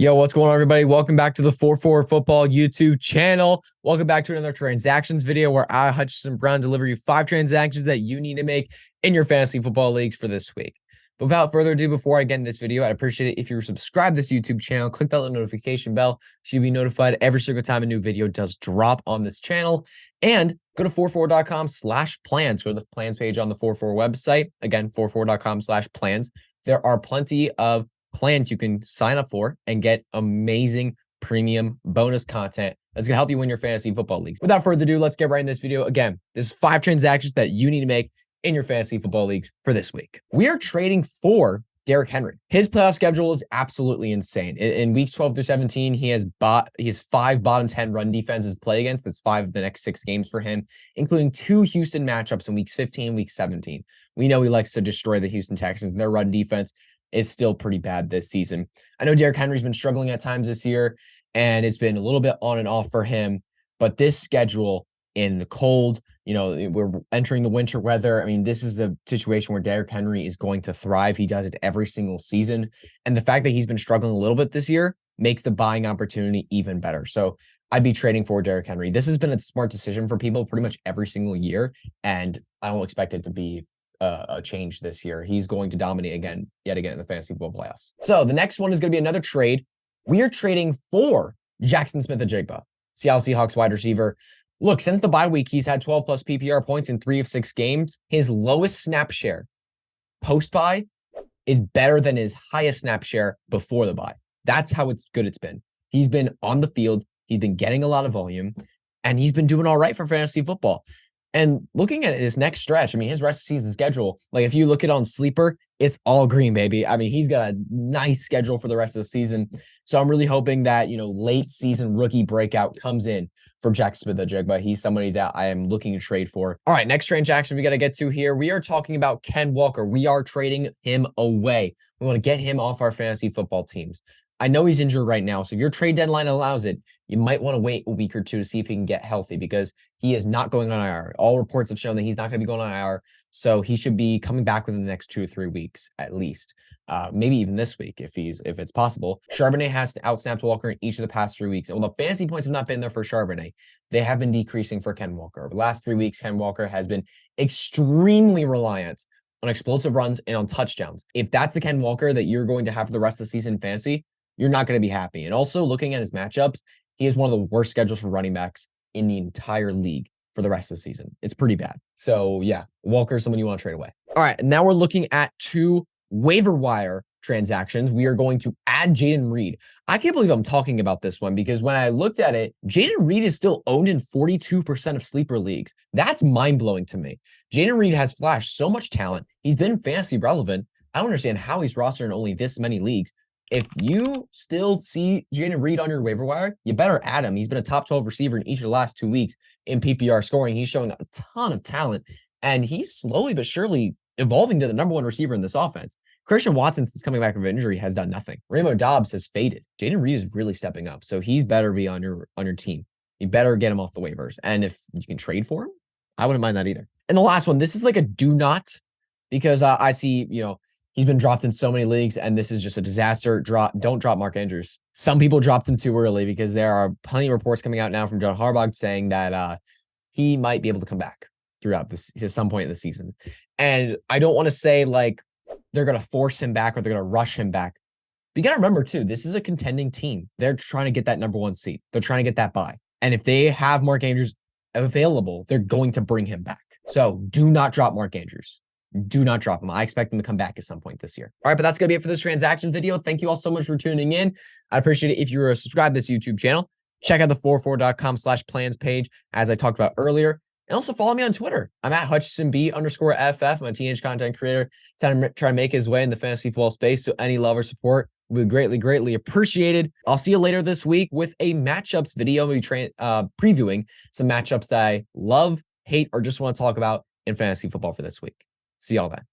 Yo, what's going on, everybody? Welcome back to the 4-4 Football YouTube channel. Welcome back to another transactions video where I, Hutch Brown, deliver you 5 transactions that you need to make in your fantasy football leagues for this week. But without further ado, before I get in this video, I'd appreciate it if you were subscribed to this YouTube channel. Click that little notification bell so you'll be notified every single time a new video does drop on this channel. And go to 44.com/plans. Go to the plans page on the 44 website. Again, 44.com/plans. There are plenty of plans you can sign up for and get amazing premium bonus content that's going to help you win your fantasy football leagues. Without further ado, let's get right in this video. Again, this is 5 transactions that you need to make in your fantasy football leagues for this week. We are trading for Derrick Henry. His playoff schedule is absolutely insane. In weeks 12 through 17, he has 5 bottom 10 run defenses to play against. That's 5 of the next 6 games for him, including 2 Houston matchups in weeks 15 and week 17. We know he likes to destroy the Houston Texans, and their run defense is still pretty bad this season. I know Derrick Henry's been struggling at times this year, and it's been a little bit on and off for him. But this schedule in the cold, we're entering the winter weather. I mean, this is a situation where Derrick Henry is going to thrive. He does it every single season. And the fact that he's been struggling a little bit this year makes the buying opportunity even better. So I'd be trading for Derrick Henry. This has been a smart decision for people pretty much every single year, and I don't expect it to be a change this year. He's going to dominate yet again in the fantasy football playoffs. So the next one is going to be another trade. We are trading for Jaxon Smith-Njigba, Seattle Seahawks wide receiver. Look, since the bye week, he's had 12 plus PPR points in 3 of 6 games. His lowest snap share post-bye is better than his highest snap share before the bye. That's how good it's been. He's been on the field. He's been getting a lot of volume, and he's been doing all right for fantasy football. And looking at his next stretch, I mean, his rest of season schedule, like if you look at it on Sleeper, it's all green, baby. I mean, he's got a nice schedule for the rest of the season. So I'm really hoping that, late season rookie breakout comes in for Jaxon Smith-Njigba. He's somebody that I am looking to trade for. All right, next transaction we got to get to here. We are talking about Ken Walker. We are trading him away. We want to get him off our fantasy football teams. I know he's injured right now, so if your trade deadline allows it, you might want to wait a week or two to see if he can get healthy, because he is not going on IR. All reports have shown that he's not going to be going on IR, so he should be coming back within the next 2 or 3 weeks at least. Maybe even this week if it's possible. Charbonnet has outsnapped Walker in each of the past 3 weeks. And while the fantasy points have not been there for Charbonnet, they have been decreasing for Ken Walker. Over the last 3 weeks, Ken Walker has been extremely reliant on explosive runs and on touchdowns. If that's the Ken Walker that you're going to have for the rest of the season in fantasy, you're not going to be happy. And also, looking at his matchups, he has one of the worst schedules for running backs in the entire league for the rest of the season. It's pretty bad. So yeah, Walker is someone you want to trade away. All right, and now we're looking at 2 waiver wire transactions. We are going to add Jayden Reed. I can't believe I'm talking about this one, because when I looked at it, Jayden Reed is still owned in 42% of sleeper leagues. That's mind-blowing to me. Jayden Reed has flashed so much talent. He's been fantasy relevant. I don't understand how he's rostered in only this many leagues. If you still see Jayden Reed on your waiver wire, you better add him. He's been a top 12 receiver in each of the last 2 weeks in PPR scoring. He's showing a ton of talent, and he's slowly but surely evolving to the number 1 receiver in this offense. Christian Watson, since coming back from injury, has done nothing. Raymond Dobbs has faded. Jayden Reed is really stepping up, so he's better be on your team. You better get him off the waivers, and if you can trade for him, I wouldn't mind that either. And the last one, this is like a do not, because I see, he's been dropped in so many leagues, and this is just a disaster. Don't drop Mark Andrews. Some people dropped him too early, because there are plenty of reports coming out now from John Harbaugh saying that he might be able to come back throughout this at some point in the season. And I don't want to say like they're going to force him back or they're going to rush him back. But you got to remember too, this is a contending team. They're trying to get that number 1 seat. They're trying to get that bye. And if they have Mark Andrews available, they're going to bring him back. So do not drop Mark Andrews. Do not drop him. I expect him to come back at some point this year. All right, but that's going to be it for this transaction video. Thank you all so much for tuning in. I appreciate it if you were subscribed to this YouTube channel. Check out the 44.com/plans page, as I talked about earlier. And also follow me on Twitter. I'm at Hutchinson_FF. I'm a teenage content creator trying to make his way in the fantasy football space. So any love or support would be greatly, greatly appreciated. I'll see you later this week with a matchups video. We'll be previewing some matchups that I love, hate, or just want to talk about in fantasy football for this week. See y'all then.